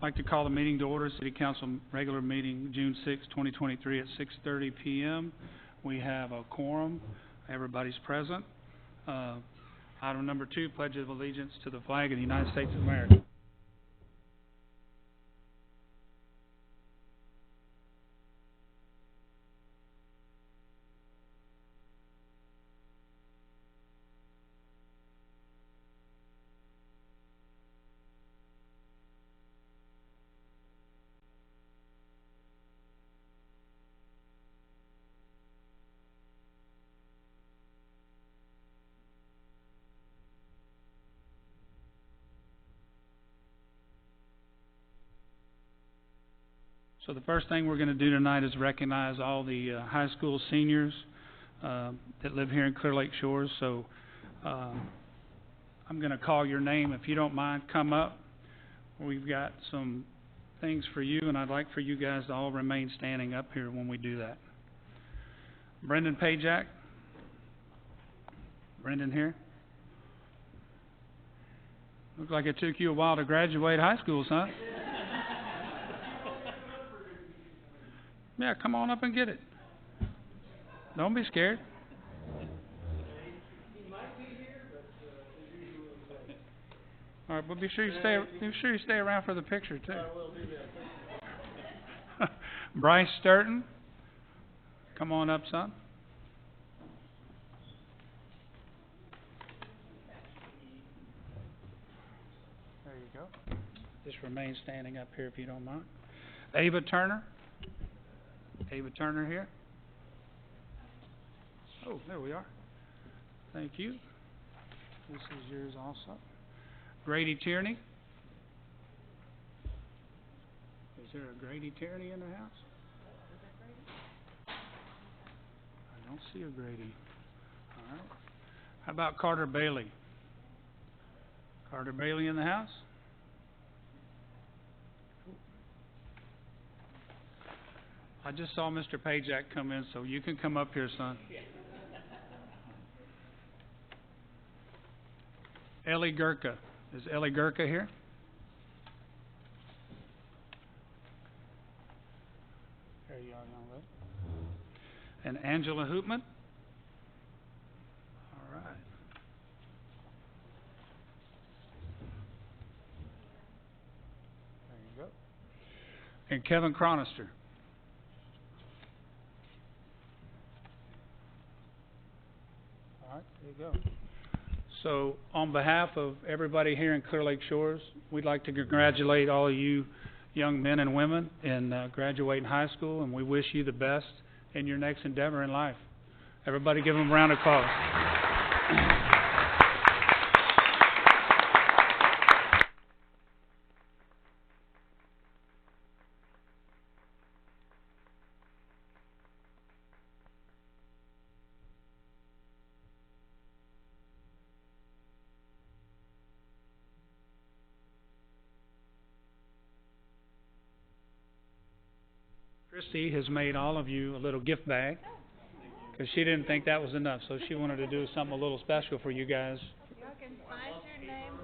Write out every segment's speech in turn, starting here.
I'd like to call the meeting to order, City Council regular meeting, June 6, 2023 at 6:30 p.m. We have a quorum. Everybody's present. Item number 2, Pledge of Allegiance to the flag of the United States of America. So the first thing we're going to do tonight is recognize all the high school seniors that live here in Clear Lake Shores. So I'm going to call your name. If you don't mind, come up. We've got some things for you, and I'd like for you guys to all remain standing up here when we do that. Brendan Pajak. Brendan here. Looks like it took you a while to graduate high school, son. Yeah, come on up and get it. Don't be scared. All right, but be sure you stay around for the picture too. I will do that. Bryce Sturton, come on up, son. There you go. Just remain standing up here if you don't mind. Ava Turner. Ava Turner here. Oh, there we are. Thank you. This is yours also. Grady Tierney. Is there a Grady Tierney in the house? I don't see a Grady. All right. How about Carter Bailey? Carter Bailey in the house? I just saw Mr. Pajak come in, so you can come up here, son. Ellie Gurka. Is Ellie Gurka here? There you are, young lady. And Angela Hoopman. All right. There you go. And Kevin Cronister. All right, there you go. So on behalf of everybody here in Clear Lake Shores, we'd like to congratulate all of you young men and women in graduating high school, and we wish you the best in your next endeavor in life. Everybody give them a round of applause. Christy has made all of you a little gift bag because she didn't think that was enough, so she wanted to do something a little special for you guys. You can find your name.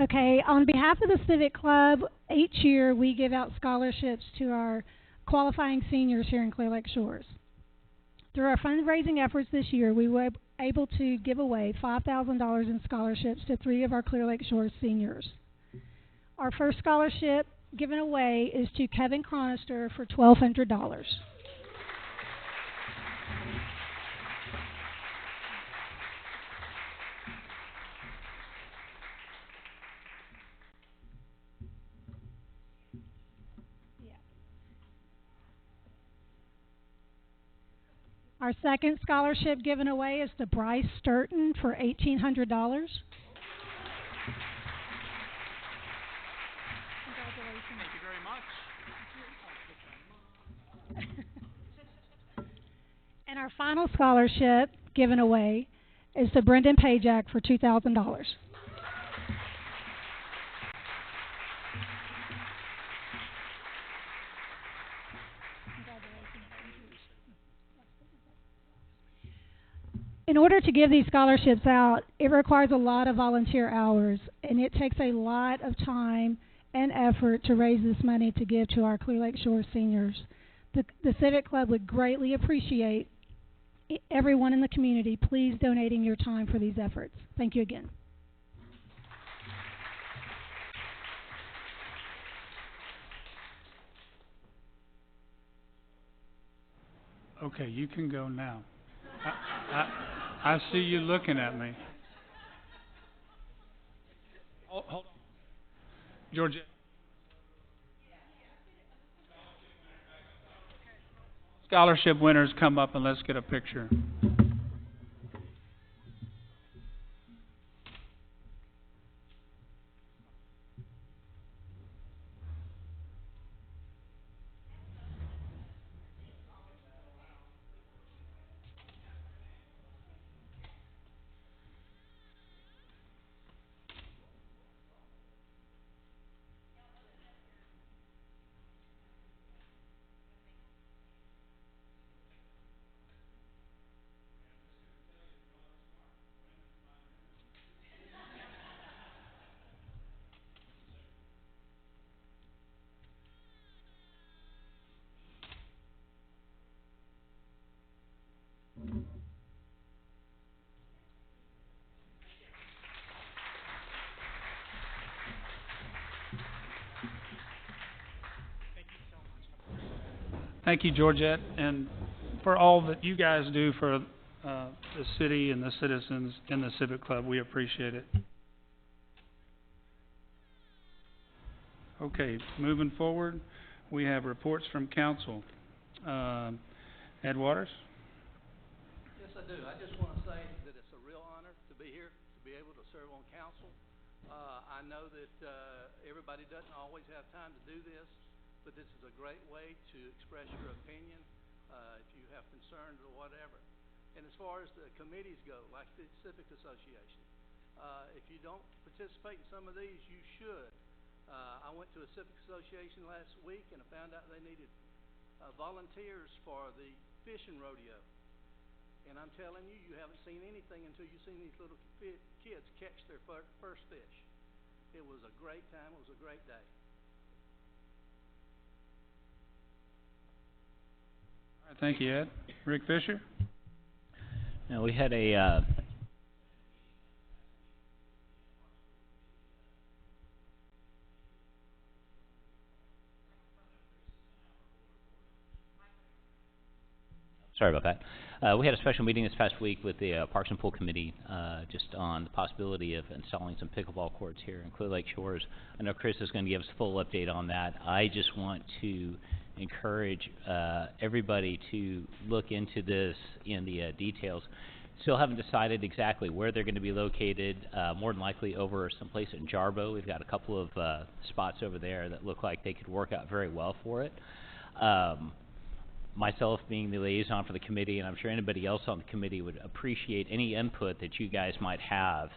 Okay, on behalf of the Civic Club, each year we give out scholarships to our qualifying seniors here in Clear Lake Shores. Through our fundraising efforts this year, we were able to give away $5,000 in scholarships to 3 of our Clear Lake Shores seniors. Our first scholarship given away is to Kevin Chronister for $1,200. Our second scholarship given away is to Bryce Sturton for $1,800. Congratulations. Thank you very much. And our final scholarship given away is to Brendan Pajak for $2,000. In order to give these scholarships out, it requires a lot of volunteer hours, and it takes a lot of time and effort to raise this money to give to our Clear Lake Shores seniors. The Civic Club would greatly appreciate everyone in the community please donating your time for these efforts. Thank you again. Okay, you can go now. I see you looking at me. Hold on. Georgia. Scholarship winners, come up and let's get a picture. Thank you, Georgette, and for all that you guys do for the city and the citizens in the Civic Club. We appreciate it. Okay, moving forward, we have reports from council. Ed Waters? Yes, I do. I just want to say that it's a real honor to be here, to be able to serve on council. I know that everybody doesn't always have time to do this, but this is a great way to express your opinion if you have concerns or whatever. And as far as the committees go, like the Civic Association, if you don't participate in some of these, you should. I went to a Civic Association last week and I found out they needed volunteers for the fishing rodeo. And I'm telling you, you haven't seen anything until you've seen these little kids catch their first fish. It was a great time. It was a great day. All right, thank you, Ed. Rick Fisher? Now, we had a sorry about that. We had a special meeting this past week with the Parks and Pool Committee just on the possibility of installing some pickleball courts here in Clear Lake Shores. I know Chris is going to give us a full update on that. I just want to encourage everybody to look into this in the details. Still haven't decided exactly where they're going to be located, more than likely over someplace in Jarbo. We've got a couple of spots over there that look like they could work out very well for it. Myself being the liaison for the committee, and I'm sure anybody else on the committee would appreciate any input that you guys might have.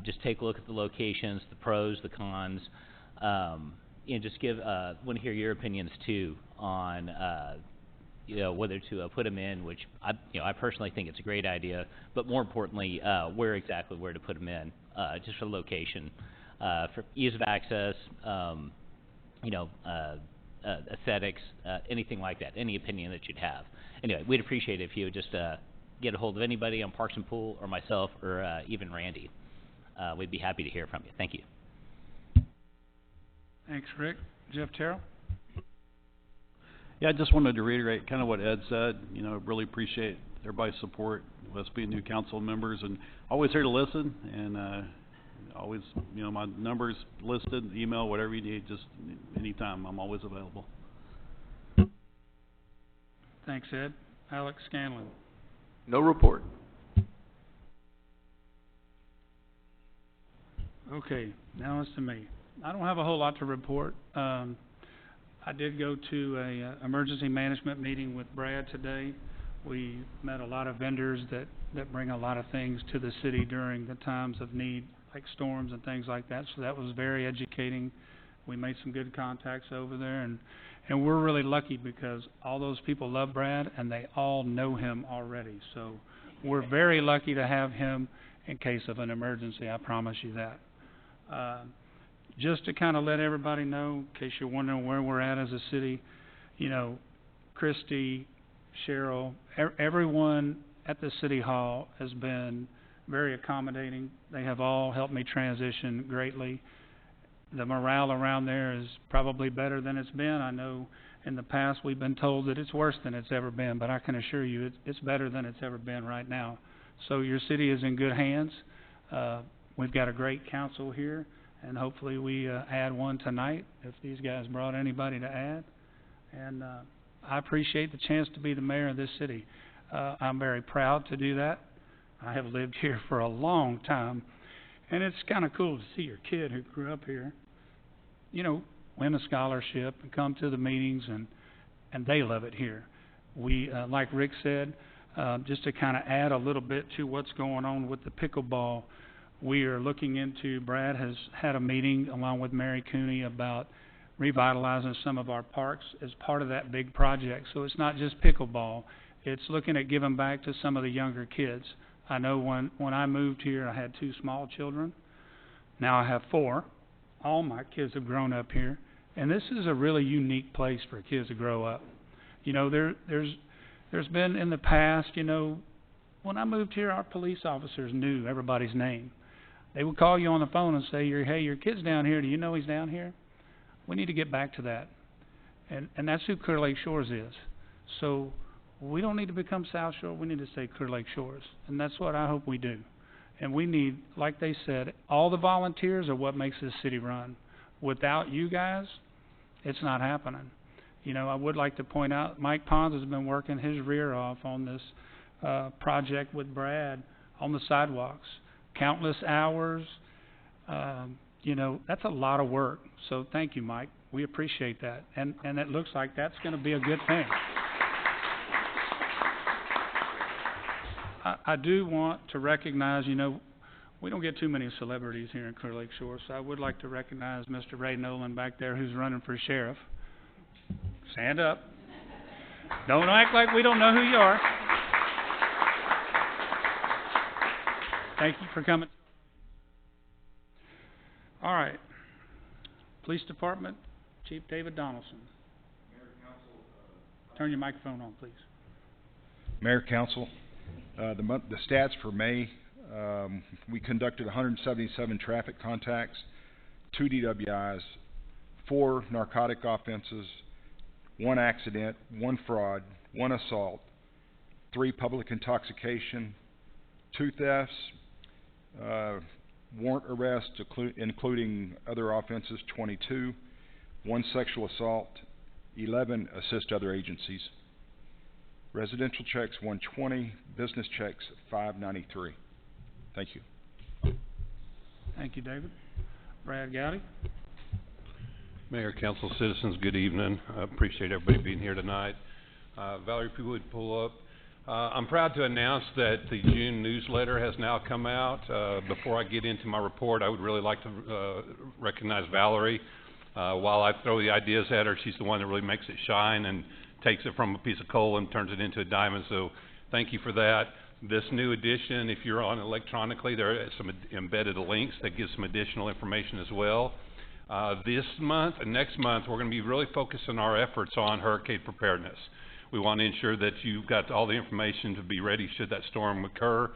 Just take a look at the locations, the pros, the cons, and just want to hear your opinions too on whether to put them in, which I personally think it's a great idea, but more importantly, where to put them in, just for location. for ease of access, you know, aesthetics, anything like that, any opinion that you'd have. Anyway, we'd appreciate it if you would just get a hold of anybody on Parks and Pool or myself or even Randy. We'd be happy to hear from you. Thank you. Thanks, Rick. Jeff Terrell? Yeah, I just wanted to reiterate kind of what Ed said. You know, really appreciate everybody's support, us being new council members, and always here to listen, and always, you know, my number's listed, email, whatever you need, just anytime. I'm always available. Thanks, Ed. Alex Scanlon? No report. Okay, now it's to me. I don't have a whole lot to report. I did go to a emergency management meeting with Brad today. We met a lot of vendors that bring a lot of things to the city during the times of need, like storms and things like that, so that was very educating. We made some good contacts over there, and we're really lucky because all those people love Brad and they all know him already, so we're very lucky to have him in case of an emergency, I promise you that. Just to kind of let everybody know, in case you're wondering where we're at as a city, you know, Christy, Cheryl, everyone at the City Hall has been very accommodating. They have all helped me transition greatly. The morale around there is probably better than it's been. I know in the past we've been told that it's worse than it's ever been, but I can assure you it's better than it's ever been right now. So your city is in good hands. We've got a great council here, and hopefully we add one tonight if these guys brought anybody to add. And I appreciate the chance to be the mayor of this city. I'm very proud to do that. I have lived here for a long time, and it's kind of cool to see your kid who grew up here, you know, win a scholarship and come to the meetings, and they love it here. We, like Rick said, just to kind of add a little bit to what's going on with the pickleball, we are looking into, Brad has had a meeting along with Mary Cooney about revitalizing some of our parks as part of that big project. So it's not just pickleball, it's looking at giving back to some of the younger kids. I know when I moved here, I had 2 small children. Now I have 4. All my kids have grown up here, and this is a really unique place for kids to grow up. You know, there's been in the past, you know, when I moved here, our police officers knew everybody's name. They would call you on the phone and say, hey, your kid's down here. Do you know he's down here? We need to get back to that. And that's who Clear Lake Shores is. So we don't need to become South Shore. We need to say Clear Lake Shores. And that's what I hope we do. And we need, like they said, all the volunteers are what makes this city run. Without you guys, it's not happening. You know, I would like to point out, Mike Pons has been working his rear off on this project with Brad on the sidewalks. Countless hours. You know, that's a lot of work. So thank you, Mike. We appreciate that. And it looks like that's going to be a good thing. I do want to recognize, you know, we don't get too many celebrities here in Clear Lake Shores, so I would like to recognize Mr. Ray Nolan back there who's running for sheriff. Stand up. Don't act like we don't know who you are. Thank you for coming. All right. Police Department, Chief David Donaldson. Mayor, Council, turn your microphone on, please. Mayor, Council, the stats for May, we conducted 177 traffic contacts, 2 DWIs, 4 narcotic offenses, 1 accident, 1 fraud, 1 assault, 3 public intoxication, 2 thefts, warrant arrests, including other offenses, 22, 1 sexual assault, 11 assist other agencies. Residential checks 120, business checks 593. Thank you. Thank you, David. Brad Gowdy. Mayor, Council, citizens, good evening. I appreciate everybody being here tonight. Valerie, if you would pull up. I'm proud to announce that the June newsletter has now come out. Before I get into my report, I would really like to recognize Valerie. While I throw the ideas at her, she's the one that really makes it shine and takes it from a piece of coal and turns it into a diamond. So thank you for that. This new edition, if you're on electronically, there are some embedded links that give some additional information as well. This month and next month, we're going to be really focusing our efforts on hurricane preparedness. We want to ensure that you've got all the information to be ready should that storm occur.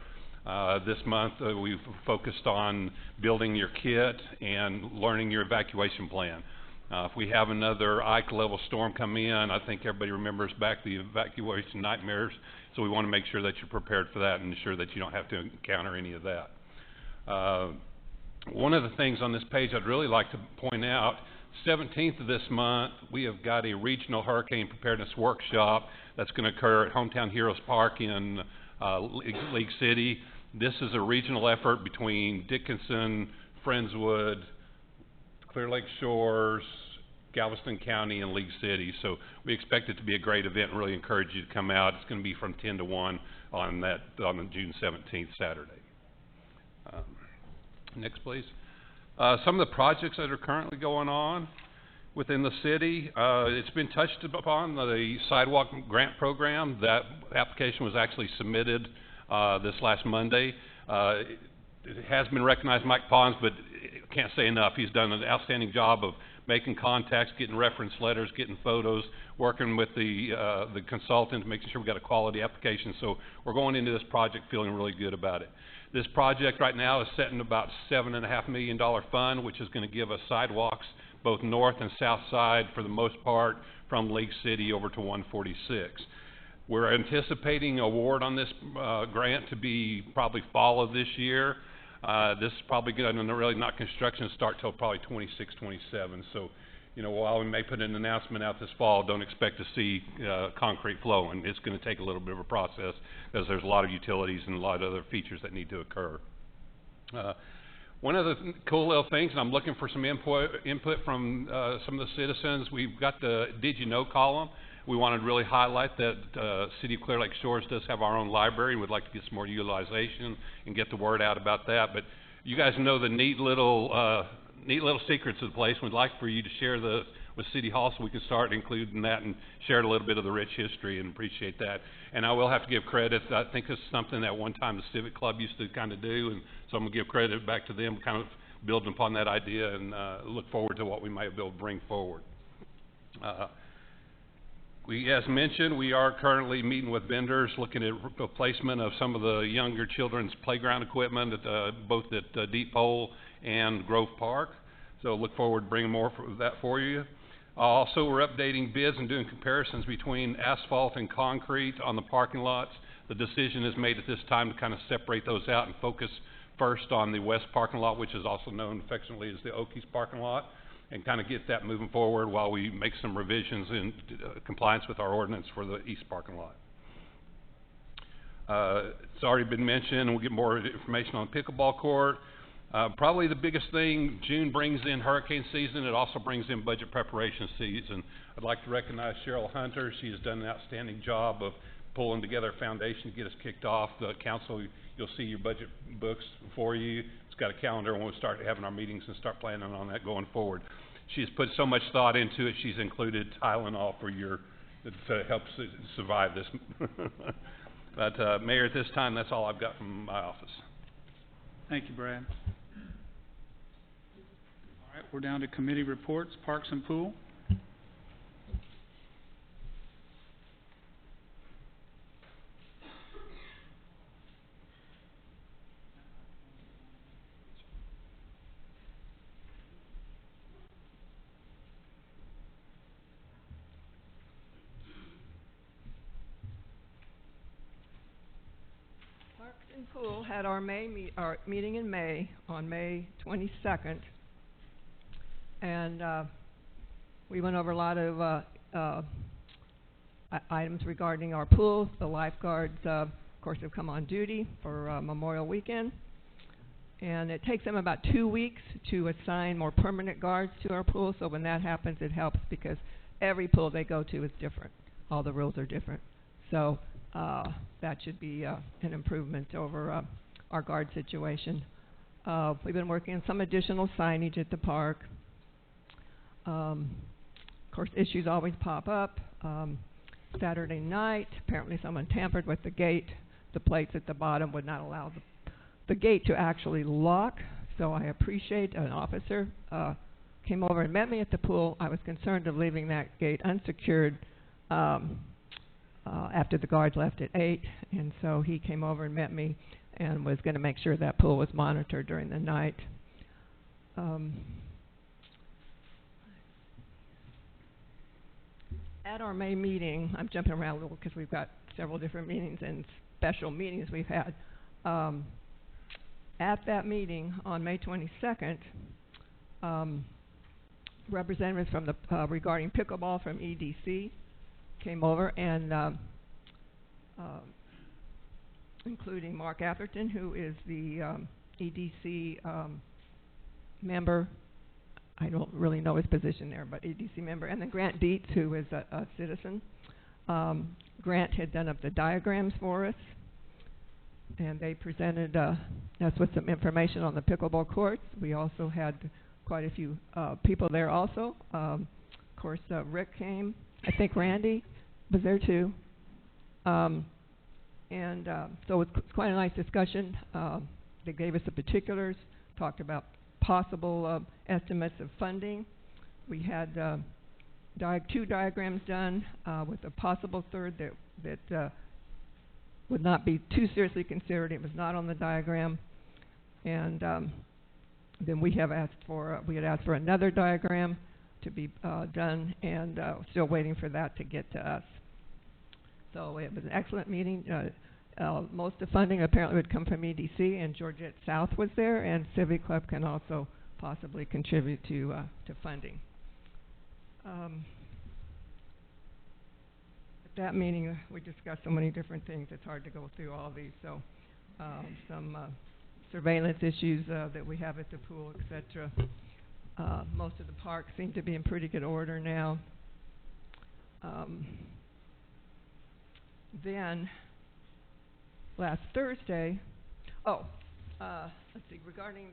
This month, we've focused on building your kit and learning your evacuation plan. If we have another Ike-level storm come in, I think everybody remembers back the evacuation nightmares, so we want to make sure that you're prepared for that and ensure that you don't have to encounter any of that. One of the things on this page I'd really like to point out, 17th of this month, we have got a regional hurricane preparedness workshop that's going to occur at Hometown Heroes Park in League City. This is a regional effort between Dickinson, Friendswood, Clear Lake Shores, Galveston County, and League City. So we expect it to be a great event and really encourage you to come out. It's going to be from 10 to 1 on the June 17th, Saturday. Next, please. Some of the projects that are currently going on within the city, it's been touched upon, the sidewalk grant program. That application was actually submitted this last Monday. It has been recognized, Mike Pons, but can't say enough. He's done an outstanding job of making contacts, getting reference letters, getting photos, working with the consultant, making sure we got a quality application. So we're going into this project feeling really good about it. This project right now is setting about $7.5 million fund, which is going to give us sidewalks both north and south side for the most part from League City over to 146. We're anticipating award on this grant to be probably fall of this year. This is probably going to really not construction start till probably 26, 27. So, you know, while we may put an announcement out this fall, don't expect to see concrete flowing. It's going to take a little bit of a process because there's a lot of utilities and a lot of other features that need to occur. One of the cool little things, and I'm looking for some input from some of the citizens, we've got the Did You Know column. We wanted to really highlight that City of Clear Lake Shores does have our own library, and we'd like to get some more utilization and get the word out about that. But you guys know the neat little secrets of the place. We'd like for you to share those with City Hall so we can start including that and share a little bit of the rich history, and appreciate that. And I will have to give credit. I think this is something that one time the Civic Club used to kind of do, and so I'm going to give credit back to them, kind of building upon that idea, and look forward to what we might be able to bring forward. As mentioned, we are currently meeting with vendors looking at replacement of some of the younger children's playground equipment at both at Deep Hole and Grove Park. So look forward to bringing more of that for you. Also, we're updating bids and doing comparisons between asphalt and concrete on the parking lots. The decision is made at this time to kind of separate those out and focus first on the west parking lot, which is also known affectionately as the Okies parking lot, and kind of get that moving forward while we make some revisions in compliance with our ordinance for the east parking lot. It's already been mentioned, and we'll get more information on pickleball court. Probably the biggest thing, June brings in hurricane season. It also brings in budget preparation season. I'd like to recognize Cheryl Hunter. She has done an outstanding job of pulling together a foundation to get us kicked off. The council, you'll see your budget books for you. It's got a calendar, and we'll start having our meetings and start planning on that going forward. She's put so much thought into it. She's included Tylenol for to help survive this. But Mayor, at this time, that's all I've got from my office. Thank you, Brad. All right, we're down to committee reports, Parks and Pool. Parks and Pool had our meeting in May, on May 22nd, and we went over a lot of items regarding our pools. The lifeguards, of course, have come on duty for Memorial Weekend, and it takes them about 2 weeks to assign more permanent guards to our pool, so when that happens, it helps because every pool they go to is different. All the rules are different. So that should be an improvement over our guard situation. We've been working on some additional signage at the park. Of course, issues always pop up. Saturday night, apparently someone tampered with the gate the plates at the bottom would not allow the gate to actually lock. So I appreciate an officer came over and met me at the pool. I was concerned of leaving that gate unsecured after the guards left at 8, and so he came over and met me and was going to make sure that pool was monitored during the night. At our May meeting, I'm jumping around a little because we've got several different meetings and special meetings we've had. At that meeting on May 22nd, representatives from the regarding pickleball from EDC came over, and including Mark Atherton, who is the EDC member. I don't really know his position there, but EDC member, and then Grant Dietz, who is a citizen. Grant had done up the diagrams for us, and they presented us with some information on the pickleball courts. We also had quite a few people there also. Of course, Rick came. I think Randy was there too. So it's quite a nice discussion. They gave us the particulars, talked about possible estimates of funding. We had 2 diagrams done with a possible third that would not be too seriously considered. It was not on the diagram. And then we have asked for, we had asked for another diagram to be done, and still waiting for that to get to us. So it was an excellent meeting. Most of the funding apparently would come from EDC, and Georgette South was there, and Civic Club can also possibly contribute to funding. At that meeting, we discussed so many different things, it's hard to go through all of these. So some surveillance issues that we have at the pool, etc. Most of the parks seem to be in pretty good order now. Then last Thursday, let's see, regarding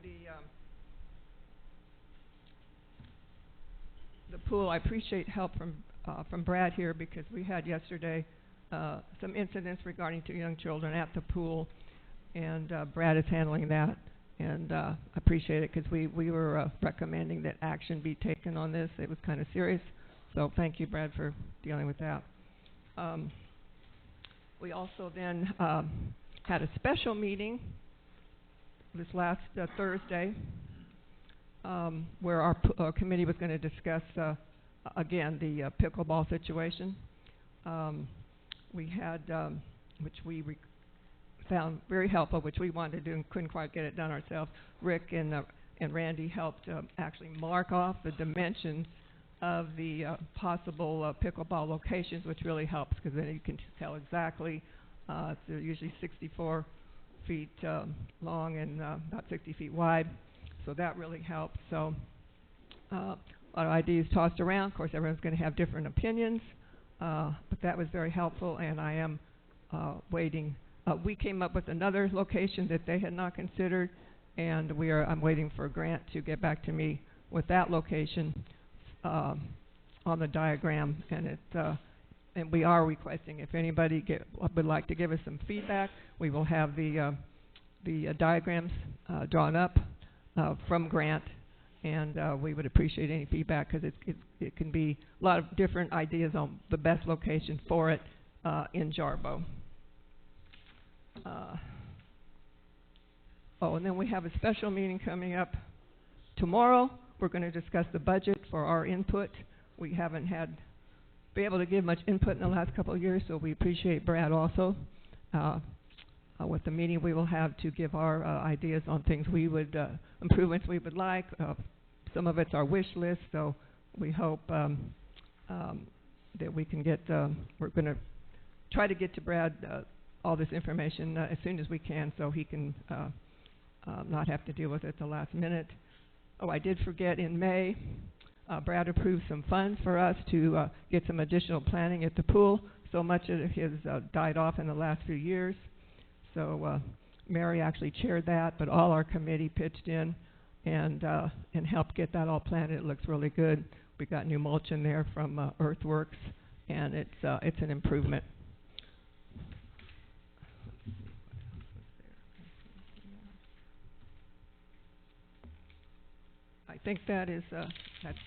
the pool, I appreciate help from Brad here, because we had yesterday some incidents regarding 2 young children at the pool, and Brad is handling that, and I appreciate it, because we were recommending that action be taken on this. It was kind of serious, so thank you, Brad, for dealing with that. We also then had a special meeting this last Thursday where our committee was going to discuss again the pickleball situation. We had, which we found very helpful, which we wanted to do and couldn't quite get it done ourselves. Rick and Randy helped actually mark off the dimensions of the possible pickleball locations, which really helps, because then you can tell exactly. They're usually 64 feet long and about 60 feet wide, so that really helps. So a lot of ideas tossed around. Of course, everyone's going to have different opinions, but that was very helpful, and I am waiting. We came up with another location that they had not considered, and I'm waiting for Grant to get back to me with that location on the diagram, and we are requesting, if anybody would like to give us some feedback, we will have the diagrams drawn up from Grant, and we would appreciate any feedback, because it can be a lot of different ideas on the best location for it in Jarbo. And then we have a special meeting coming up tomorrow. We're going to discuss the budget for our input. We haven't been able to give much input in the last couple of years, so we appreciate Brad also with the meeting we will have to give our ideas on things we would, improvements we would like. Some of it's our wish list, so we hope that we can get, we're going to try to get to Brad all this information as soon as we can, so he can not have to deal with it at the last minute. Oh, I did forget, in May, Brad approved some funds for us to get some additional planning at the pool. So much of it has died off in the last few years. So Mary actually chaired that, but all our committee pitched in and helped get that all planted. It looks really good. We got new mulch in there from Earthworks, and it's an improvement. think that is, that's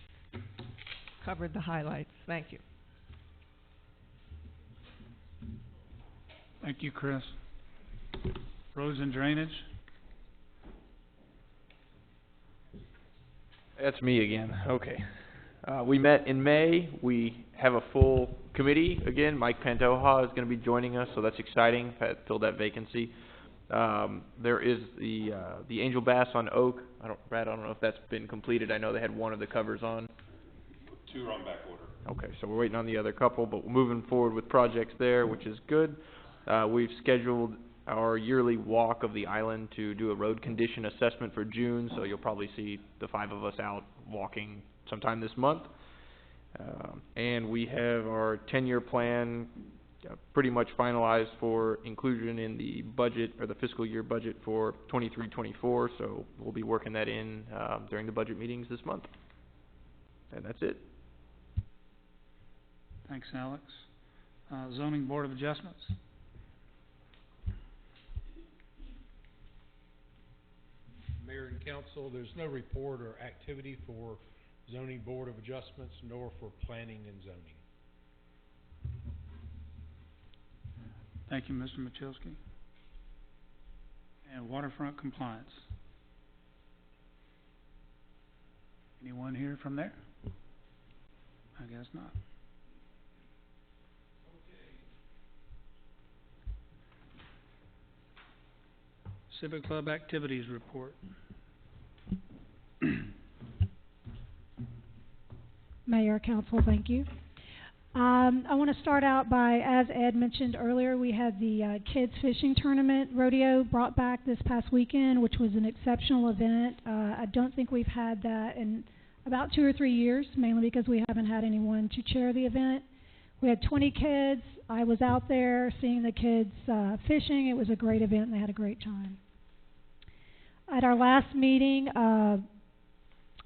covered the highlights. Thank you. Thank you, Chris. Roads and drainage? That's me again. Okay. We met in May. We have a full committee again. Mike Pantoja is going to be joining us, so that's exciting. Filled that vacancy. There is the Angel Bass on Oak. Brad, I don't know if that's been completed. I know they had one of the covers on. 2 are on back order. Okay, so we're waiting on the other couple, but we're moving forward with projects there, which is good. We've scheduled our yearly walk of the island to do a road condition assessment for June, so you'll probably see the 5 of us out walking sometime this month. And we have our 10-year plan pretty much finalized for inclusion in the budget, or the fiscal year budget for 23-24, so we'll be working that in during the budget meetings this month. And that's it. Thanks, Alex. Zoning Board of Adjustments? Mayor and Council, there's no report or activity for Zoning Board of Adjustments nor for Planning and Zoning. Thank you, Mr. Michalski. And Waterfront Compliance? Anyone here from there? I guess not. Civic Club Activities Report. Mayor, Council, thank you. I want to start out by, as Ed mentioned earlier, we had the Kids Fishing Tournament Rodeo brought back this past weekend, which was an exceptional event. I don't think we've had that in about 2 or 3 years, mainly because we haven't had anyone to chair the event. We had 20 kids. I was out there seeing the kids fishing. It was a great event, and they had a great time. At our last meeting,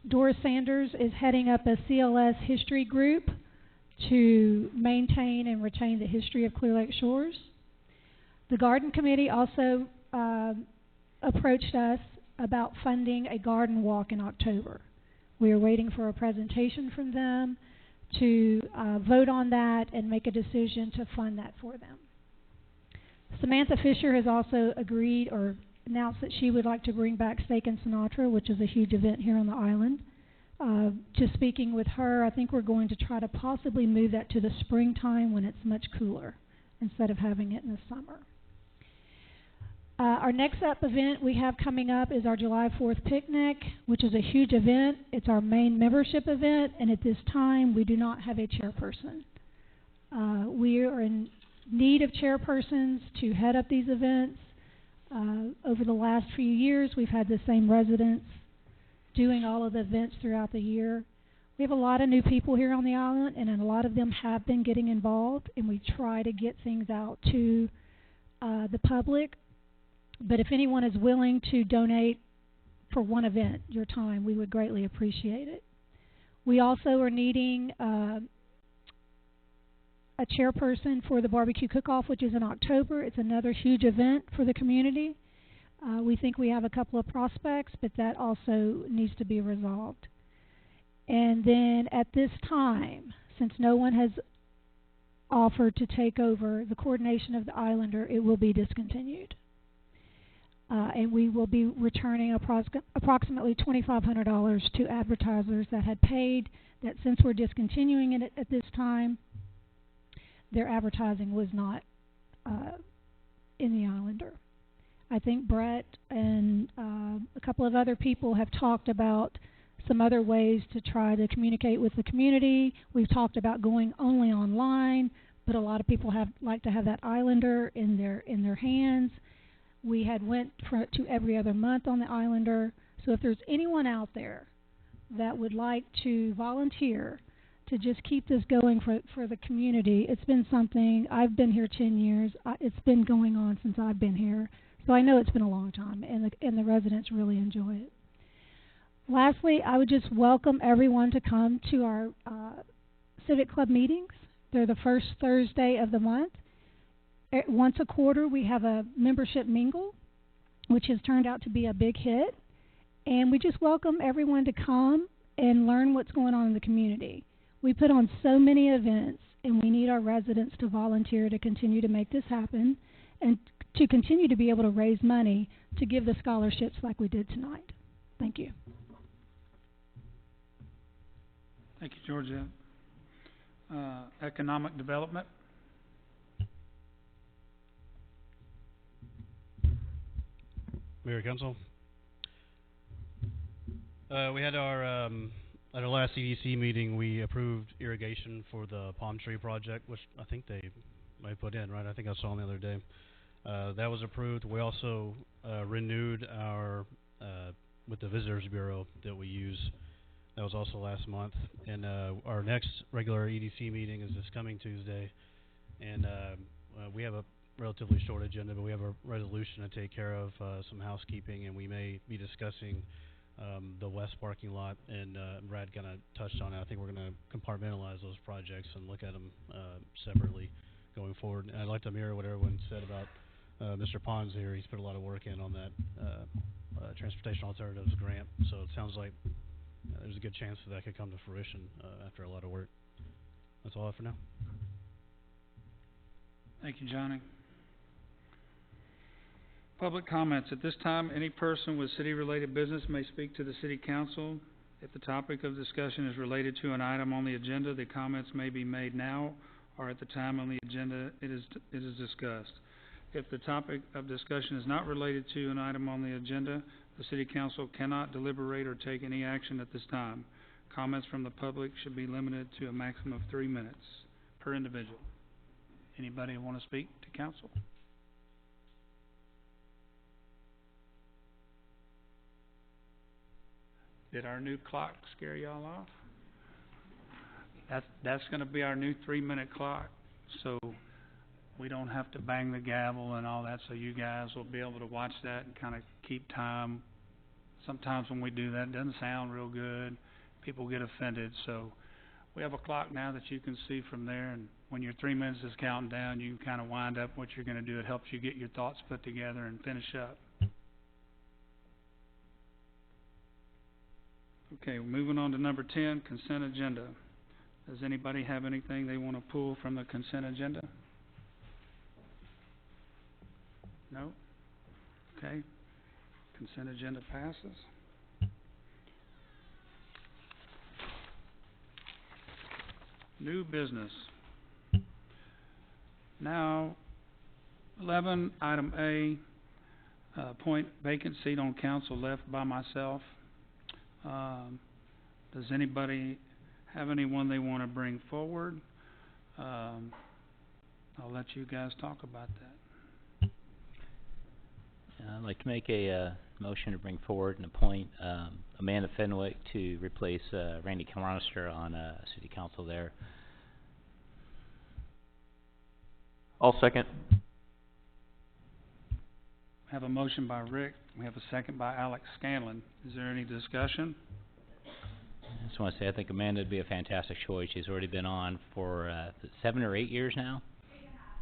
Doris Sanders is heading up a CLS history group to maintain and retain the history of Clear Lake Shores. The Garden Committee also approached us about funding a garden walk in October. We are waiting for a presentation from them to vote on that and make a decision to fund that for them. Samantha Fisher has also agreed or announced that she would like to bring back Steak and Sinatra, which is a huge event here on the island. Just speaking with her, I think we're going to try to possibly move that to the springtime when it's much cooler instead of having it in the summer. Our next up event we have coming up is our July 4th picnic, which is a huge event. It's our main membership event, and at this time we do not have a chairperson. We are in need of chairpersons to head up these events. Over the last few years, we've had the same residents doing all of the events throughout the year. We have a lot of new people here on the island, and a lot of them have been getting involved, and we try to get things out to the public. But if anyone is willing to donate for one event, your time, we would greatly appreciate it. We also are needing a chairperson for the barbecue cook-off, which is in October. It's another huge event for the community. We think we have a couple of prospects, but that also needs to be resolved. And then at this time, since no one has offered to take over the coordination of the Islander, it will be discontinued. And we will be returning approximately $2,500 to advertisers that had paid, that since we're discontinuing it at this time, their advertising was not in the Islander. I think Brett and a couple of other people have talked about some other ways to try to communicate with the community. We've talked about going only online, but a lot of people like to have that Islander in their hands. We had went to every other month on the Islander. So if there's anyone out there that would like to volunteer to just keep this going for the community, it's been something, I've been here 10 years. It's been going on since I've been here. So I know it's been a long time, and the residents really enjoy it. Lastly, I would just welcome everyone to come to our Civic Club meetings. They're the first Thursday of the month. Once a quarter, we have a membership mingle, which has turned out to be a big hit. And we just welcome everyone to come and learn what's going on in the community. We put on so many events, and we need our residents to volunteer to continue to make this happen and to continue to be able to raise money to give the scholarships like we did tonight. Thank you. Thank you, Georgia. Economic development. Mayor, Council. We had our, at our last CDC meeting, we approved irrigation for the palm tree project, which I think they might put in, right? I think I saw them the other day. That was approved. We also renewed our, with the Visitors Bureau that we use. That was also last month. And our next regular EDC meeting is this coming Tuesday. And we have a relatively short agenda, but we have a resolution to take care of, some housekeeping, and we may be discussing the west parking lot, and Brad kind of touched on it. I think we're going to compartmentalize those projects and look at them separately going forward. And I'd like to mirror what everyone said about Mr. Pons here. He's put a lot of work in on that Transportation Alternatives grant, so it sounds like there's a good chance that could come to fruition after a lot of work. That's all I have for now. Thank you, Johnny. Public comments. At this time, any person with city-related business may speak to the City Council. If the topic of discussion is related to an item on the agenda, the comments may be made now or at the time on the agenda it is discussed. If the topic of discussion is not related to an item on the agenda, the City Council cannot deliberate or take any action at this time. Comments from the public should be limited to a maximum of 3 minutes per individual. Anybody want to speak to council? Did our new clock scare y'all off? That's going to be our new 3-minute clock, so we don't have to bang the gavel and all that, so you guys will be able to watch that and kind of keep time. Sometimes when we do that, it doesn't sound real good. People get offended, so we have a clock now that you can see from there, and when your 3 minutes is counting down, you can kind of wind up what you're going to do. It helps you get your thoughts put together and finish up. Okay, moving on to number 10, consent agenda. Does anybody have anything they want to pull from the consent agenda? No? Okay. Consent agenda passes. New business. Now, 11, item A, appoint vacant seat on council left by myself. Does anybody have anyone they want to bring forward? I'll let you guys talk about that. I'd like to make a motion to bring forward and appoint Amanda Fenwick to replace Randy Kilronister on City Council there. I'll second. We have a motion by Rick. We have a second by Alex Scanlon. Is there any discussion? I just want to say I think Amanda would be a fantastic choice. She's already been on for 7 or 8 years now?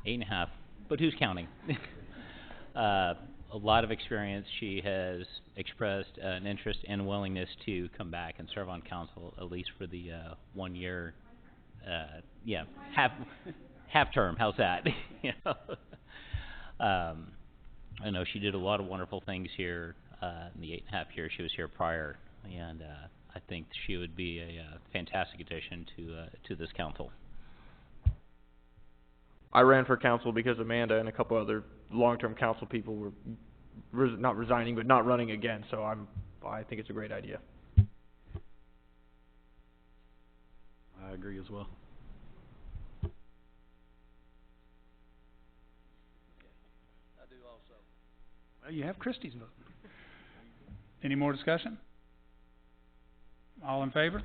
8.5. But who's counting? A lot of experience. She has expressed an interest and willingness to come back and serve on council, at least for the 1 year, half term. How's that? You know? I know she did a lot of wonderful things here in the 8.5 years she was here prior, and I think she would be a fantastic addition to this council. I ran for council because Amanda and a couple other long-term council people were not resigning, but not running again. So I think it's a great idea. I agree as well. Well, you have Christie's vote. Any more discussion? All in favor?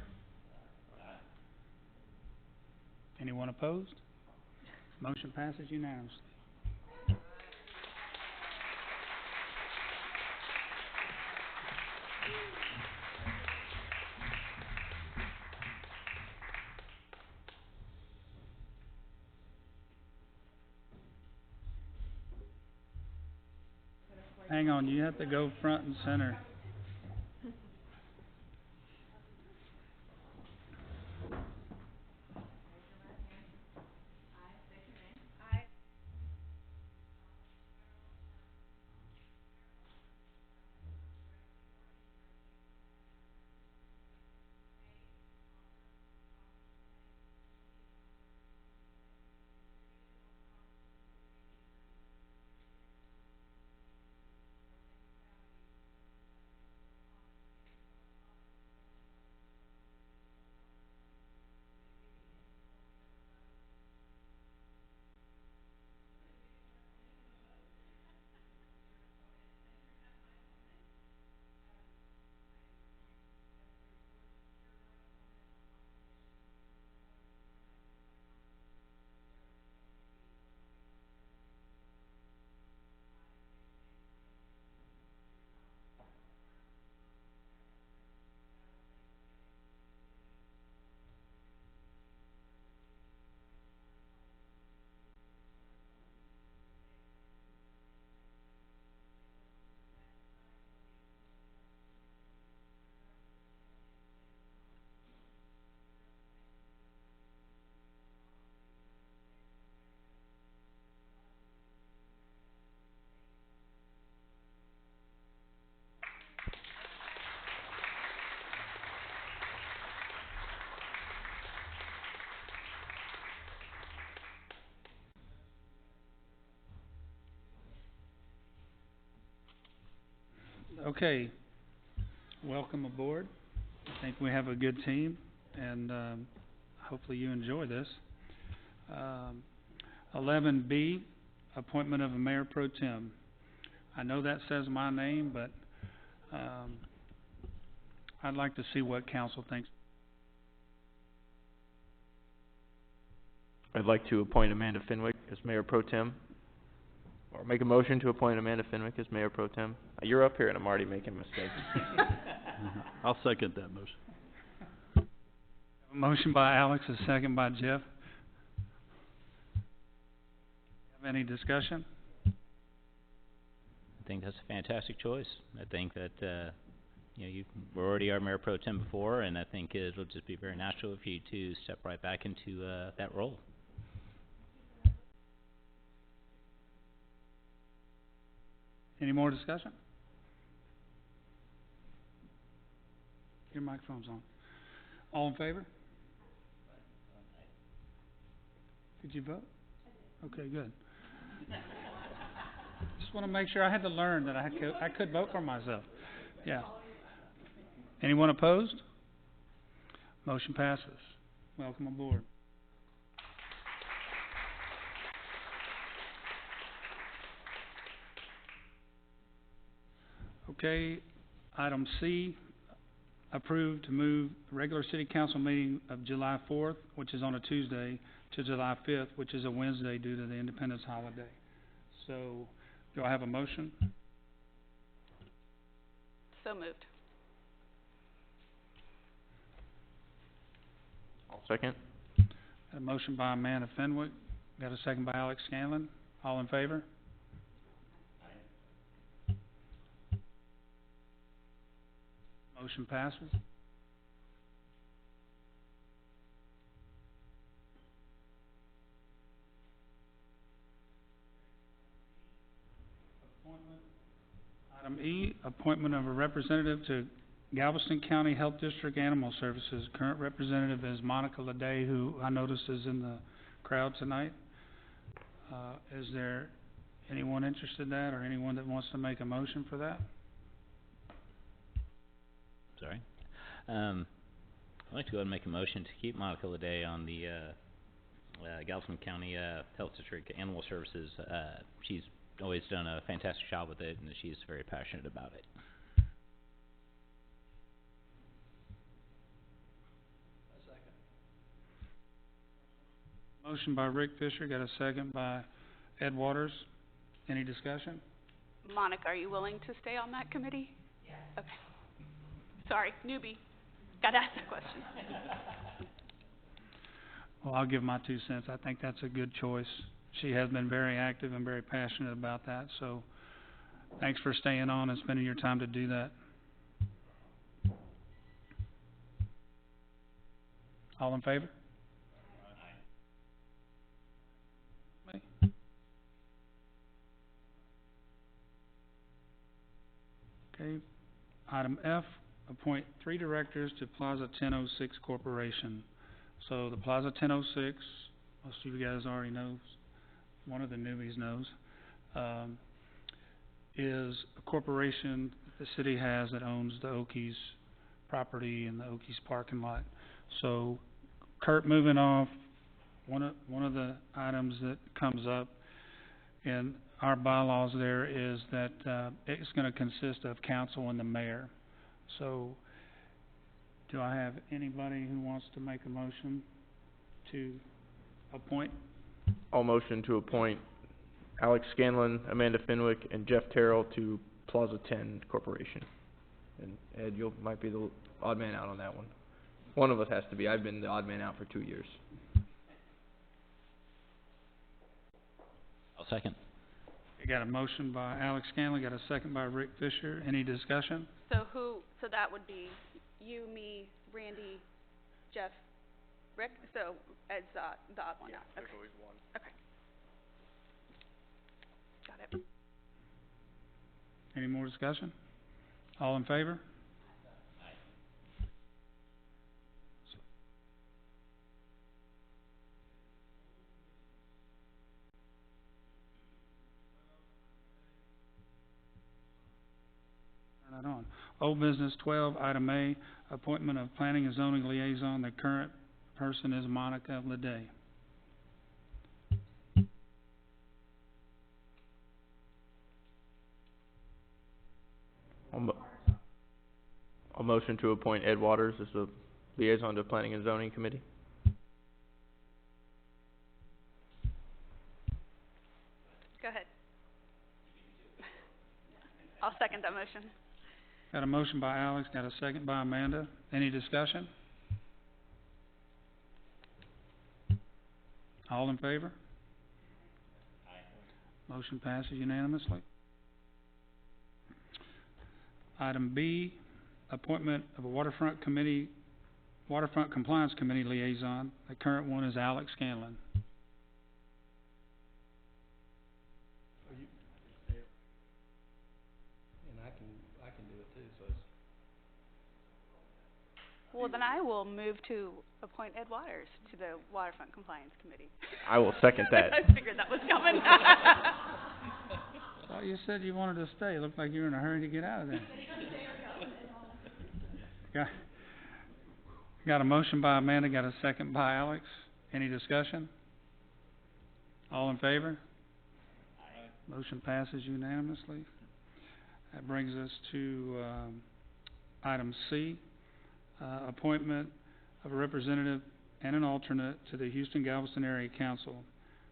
Anyone opposed? Motion passes unanimously. Hang on, you have to go front and center. Okay, welcome aboard. I think we have a good team, and hopefully you enjoy this. 11B, appointment of a mayor pro tem. I know that says my name, but I'd like to see what council thinks. I'd like to appoint Amanda Fenwick as mayor pro tem, or make a motion to appoint Amanda Fenwick as mayor pro tem. You're up here and I'm already making mistakes. I'll second that motion. A motion by Alex, a second by Jeff. Have any discussion? I think that's a fantastic choice. I think that, you were already our mayor pro tem before, and I think it'll just be very natural for you to step right back into, that role. Any more discussion? Your microphone's on. All in favor? Did you vote? Okay, good. Just want to make sure. I had to learn that I could vote for myself. Yeah. Anyone opposed? Motion passes. Welcome aboard. Okay, item C, approved to move regular city council meeting of July 4th, which is on a Tuesday, to July 5th, which is a Wednesday due to the Independence holiday. So, do I have a motion? So moved. I'll second. Got a motion by Amanda Fenwick. Got a second by Alex Scanlon. All in favor? Motion passes. Item E, appointment of a representative to Galveston County Health District Animal Services. Current representative is Monica Leday, who I noticed is in the crowd tonight. Is there anyone interested in that, or anyone that wants to make a motion for that? Sorry. I'd like to go ahead and make a motion to keep Monica Leday on the, Galveston County, Health District Animal Services. She's always done a fantastic job with it, and she's very passionate about it. Motion by Rick Fisher, got a second by Ed Waters. Any discussion? Monica, are you willing to stay on that committee? Yes. Okay. Sorry, newbie. Gotta ask that question. Well, I'll give my 2 cents. I think that's a good choice. She has been very active and very passionate about that, so thanks for staying on and spending your time to do that. All in favor? Aye. Okay. Item F, appoint 3 directors to Plaza 1006 Corporation. So the Plaza 1006, most of you guys already know, one of the newbies knows, is a corporation the city has that owns the Okies property and the Okies parking lot. So Kurt, moving off, one of the items that comes up in our bylaws there is that it's going to consist of council and the mayor. So do I have anybody who wants to make a motion to appoint? I'll motion to appoint Alex Scanlon, Amanda Fenwick, and Jeff Terrell to Plaza 10 Corporation. And Ed, you might be the odd man out on that one. One of us has to be. I've been the odd man out for 2 years. I'll second. You got a motion by Alex Scanlon, got a second by Rick Fisher. Any discussion? So that would be you, me, Randy, Jeff, Rick? So Ed's the odd one out. Okay. There's always one. Okay. Got it. Any more discussion? All in favor? Moving right on. Old business 12, item A, appointment of planning and zoning liaison. The current person is Monica Leday. I'll motion to appoint Ed Waters as the liaison to Planning and Zoning Committee. Go ahead. I'll second that motion. Got a motion by Alex, got a second by Amanda. Any discussion? All in favor? Aye. Motion passes unanimously. Item B, appointment of a waterfront compliance committee liaison. The current one is Alex Scanlon. And I can do it too, so it's. Well, then I will move to appoint Ed Waters to the Waterfront Compliance Committee. I will second that. I figured that was coming. Well, you said you wanted to stay. It looked like you were in a hurry to get out of there. Got a motion by Amanda, got a second by Alex. Any discussion? All in favor? Aye. Motion passes unanimously. That brings us to item C, appointment of a representative and an alternate to the Houston Galveston Area Council.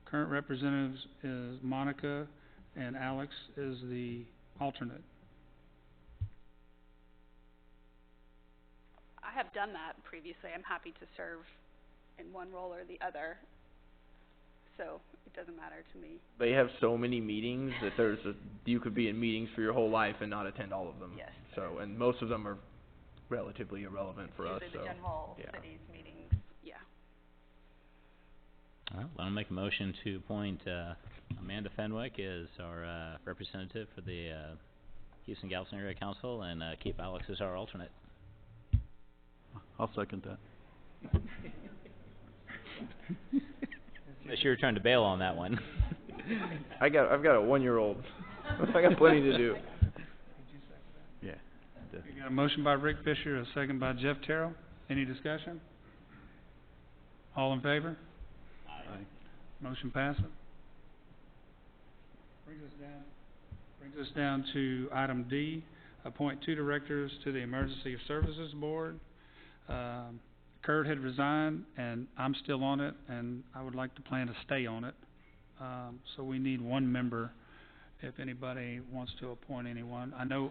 Current representatives is Monica and Alex is the alternate. I have done that previously. I'm happy to serve in one role or the other, so it doesn't matter to me. They have so many meetings that you could be in meetings for your whole life and not attend all of them. Yes. So, and most of them are relatively irrelevant for us, Usually so. the general yeah. cities meetings, yeah. All right, well, I'll make a motion to appoint Amanda Fenwick as our representative for the Houston Galveston Area Council and keep Alex as our alternate. I'll second that. Unless you were trying to bail on that one. I've got a 1-year-old. I got plenty to do. Yeah. You got a motion by Rick Fisher, a second by Jeff Terrell. Any discussion? All in favor? Aye. Motion passes. Brings us down to item D, appoint 2 directors to the Emergency Services Board. Kurt had resigned, and I'm still on it, and I would like to plan to stay on it. So we need 1 member if anybody wants to appoint anyone. I know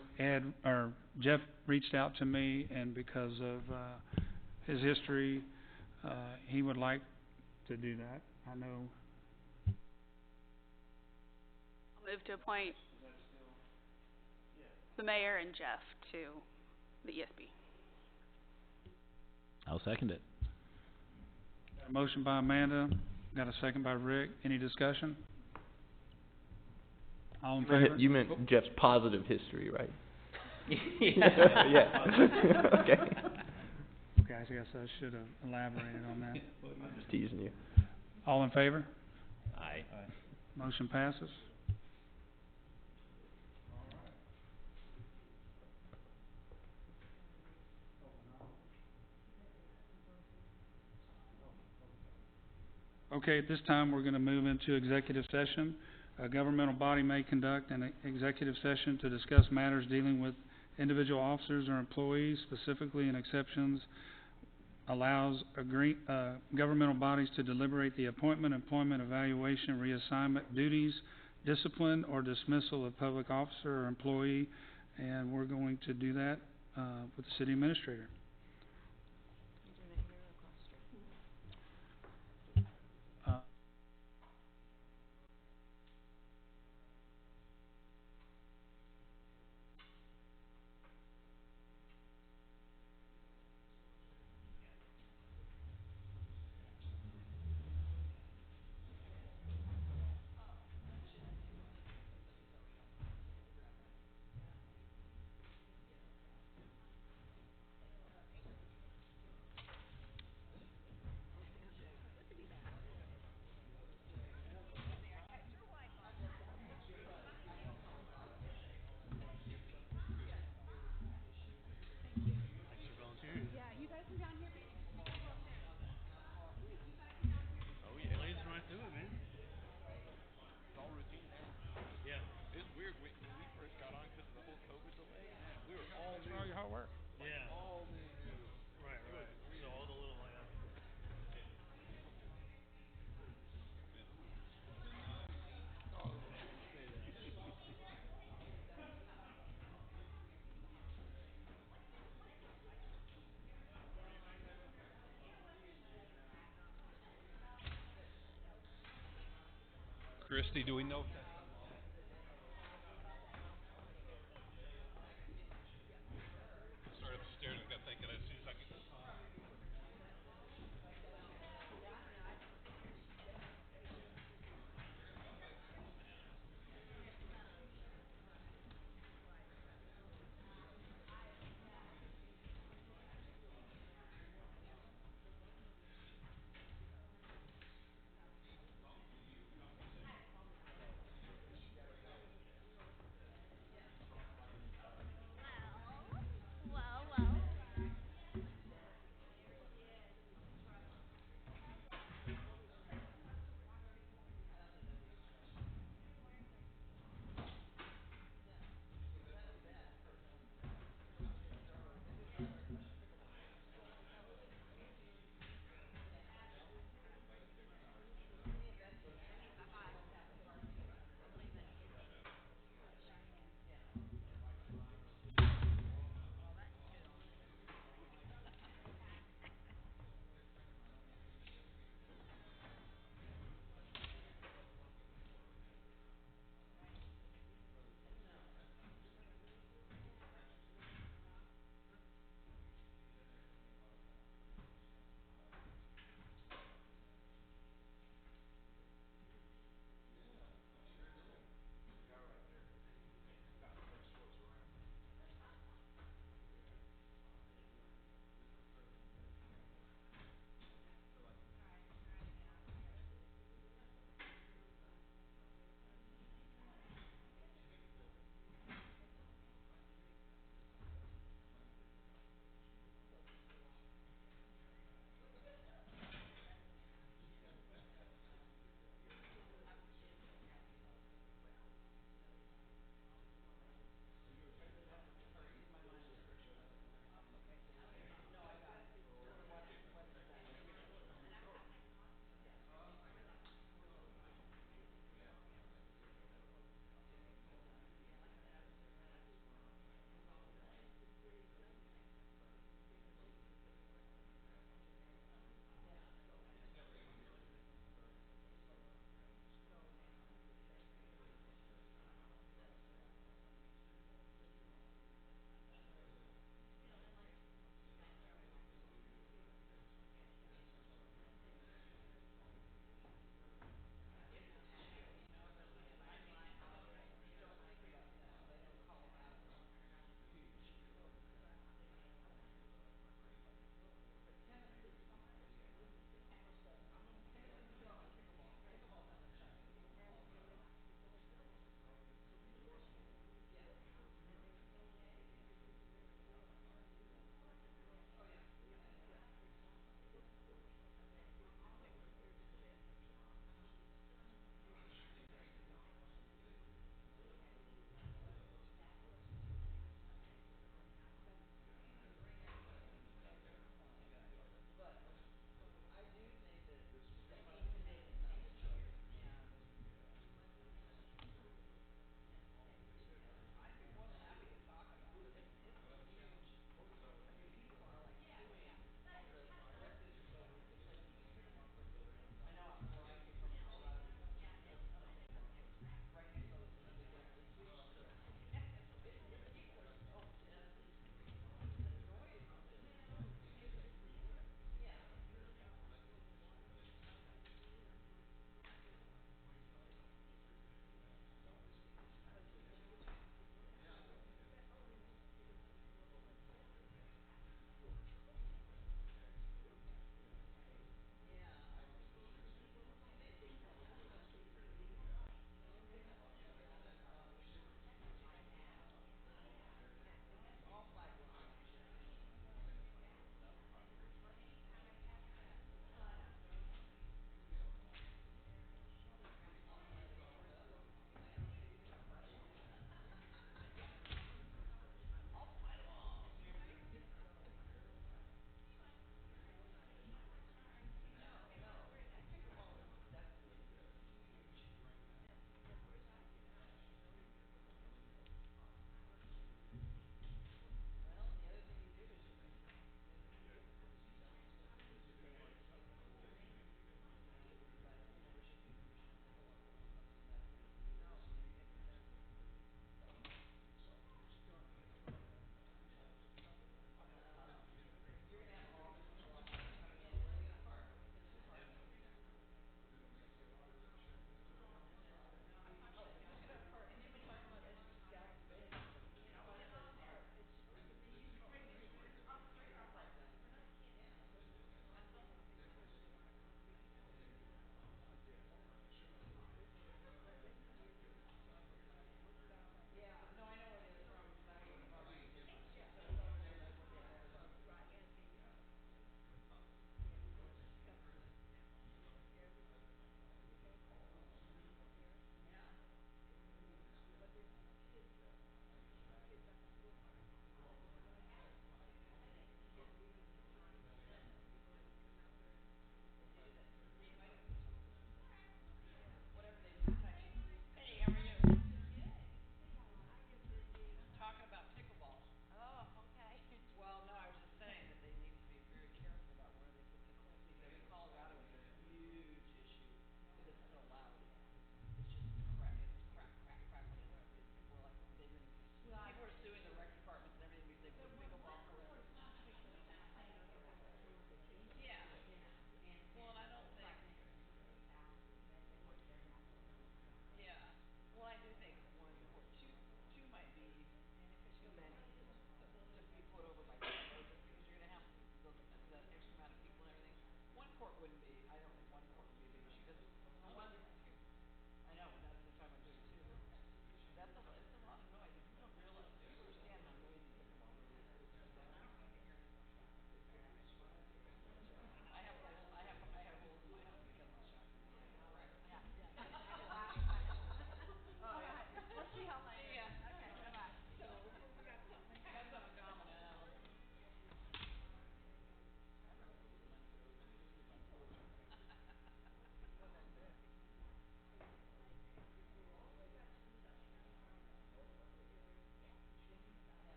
Jeff reached out to me, and because of his history, he would like to do that. I know. I'll move to appoint the mayor and Jeff to the ESB. I'll second it. Got a motion by Amanda, got a second by Rick. Any discussion? All in favor? You meant Jeff's positive history, right? Yeah. Yeah. Okay. Okay, I guess I should have elaborated on that. I'm just teasing you. All in favor? Aye. Motion passes. Okay, at this time, we're going to move into executive session. A governmental body may conduct an executive session to discuss matters dealing with individual officers or employees, specifically in exceptions allows governmental bodies to deliberate the appointment, employment, evaluation, reassignment, duties, discipline, or dismissal of public officer or employee, and we're going to do that with the city administrator. Christie, do we know if that? Started upstairs and got thinking as soon as I could.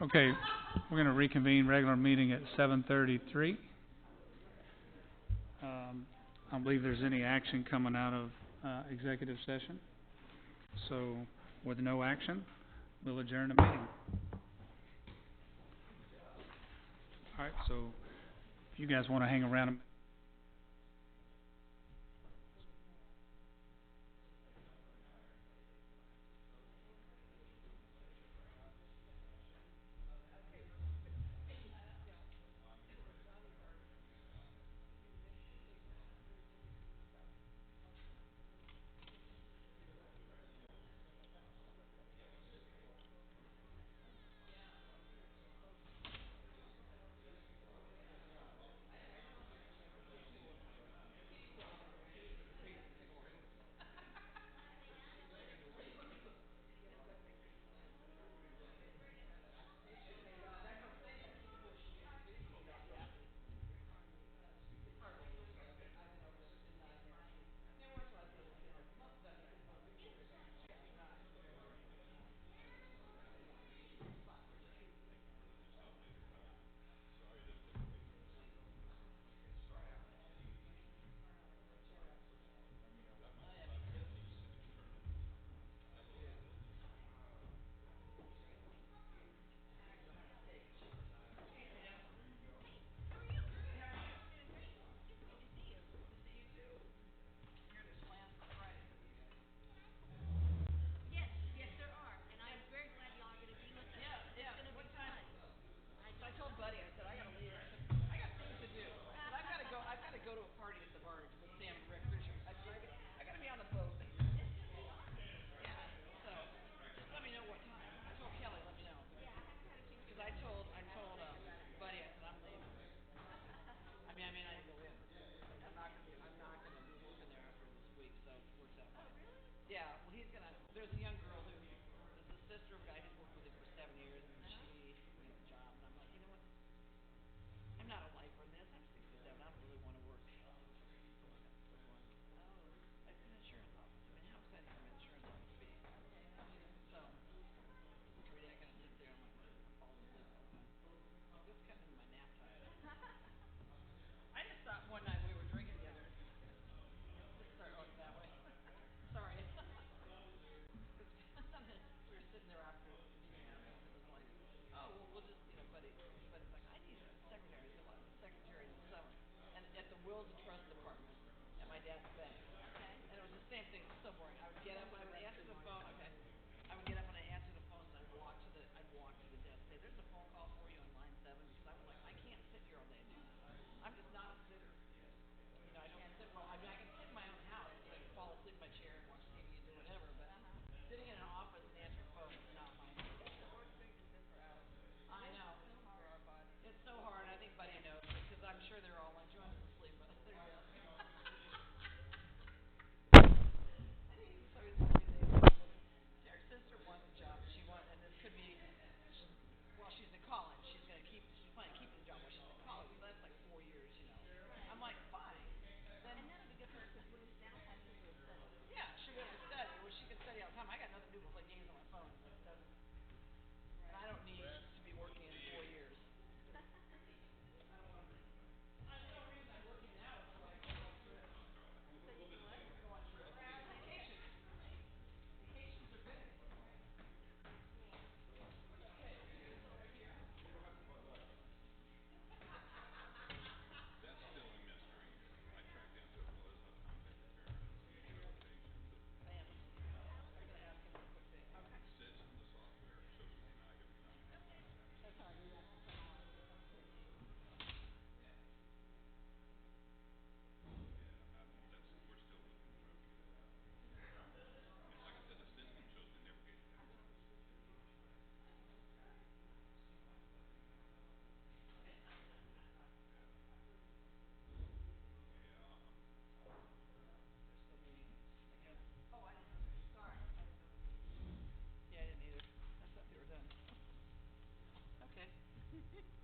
Okay, we're gonna reconvene regular meeting at 7:33. I don't believe there's any action coming out of, executive session. So, with no action, we'll adjourn the meeting. All right, so, if you guys wanna hang around a Okay.